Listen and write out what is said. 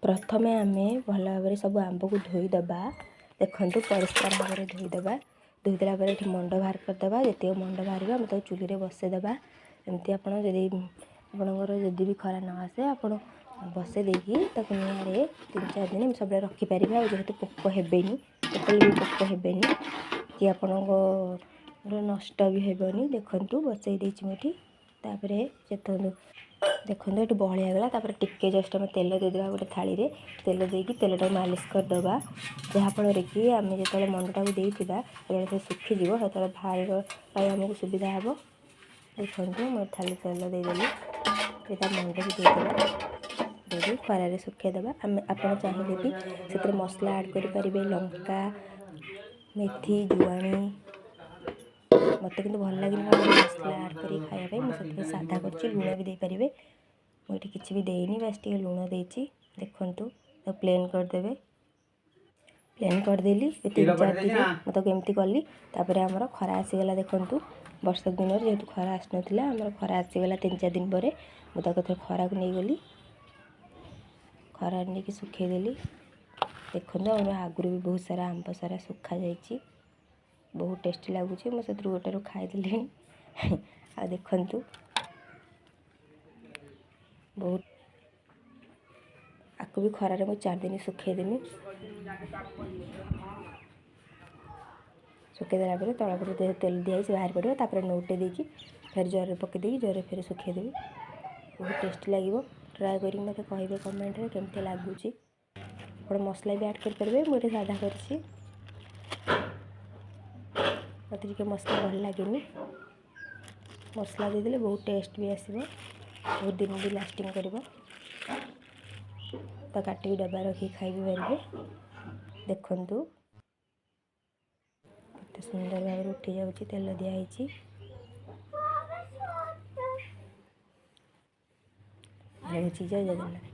प्रथमे आमे भल भाव सब आंब को धोईदबा। देखु परिष्कार भाव में धोईदबा। धोईदेला ये मंड बाहर करदे जिते मंड बाहर आम तो चूल्हे बसईदबा। एमती आपणकर जदि भी खरा न आसे आप बसई देकी निआरे 3-4 दिन सब रखिपारे। जेहेतु पोक हेनी टोटाल भी पोक हेनी कि आपण नष्ट भी हेबनी। देखु बसई देती मुझे देखो ये बहलिया गला टिके जस्ट आम तेल देदेबा। गोटे थाली रे तेल देकी तेलटा मालिश करदबा जहाँफल कि आम जो मंडटा को देता जो सुखीज से बाहर आमको सुविधा हे। देखो मैं थाली तेल देदेली मंड भी देदेबा दे खरारे सुखेदेबा। आप चाहिए भी से मसला आड करें लंका मेथी जुआणी मत कि भल लगे मसला आड कर खायापी मुझे साधा कर लुण भी देपारे। मुझे किसी भी देनी बस टे लुण देती। देखु प्लेन करदे प्लेन करदेली 3-4 दिन मुझे एमती कली आमर खरा आसीगला। देखु वर्षा दिन जेहेतु खरा आसना आमर खरा आसीगला 3-4 दिन पर मुझे खरा को नहीं गली खरा नहीं सुखेदेली। देखो आगुरी भी बहुत सारा आंब सारा सुखा जाइए बहुत टेस्टी लगुच मुझे गोटे खाईदेली। आ देखु बहुत आपको भी खरारे मुझे 4 दिन सुखेदेमी। सुखेदेला तलपट तेल दिखाई बाहर पड़ो तापर नोटे देकी फिर जर पकईदे जर फिर सुखेदेवी। बहुत टेस्टी लगे ट्राए कर मत कहे कमेंट रे केमती लगुच। आप मसला भी ऐड करेंगे मुझे साधा कर मत मसला भल लगे मसला देदेले बहुत टेस्ट भी आसो बहुत दिन भी लास्टिंग कर तो काटिक डब्बा रखी खाई भी पारे। देखु केते सुंदर भाव उठी जाऊँगी तेल दिखाई जय जगन्नाथ।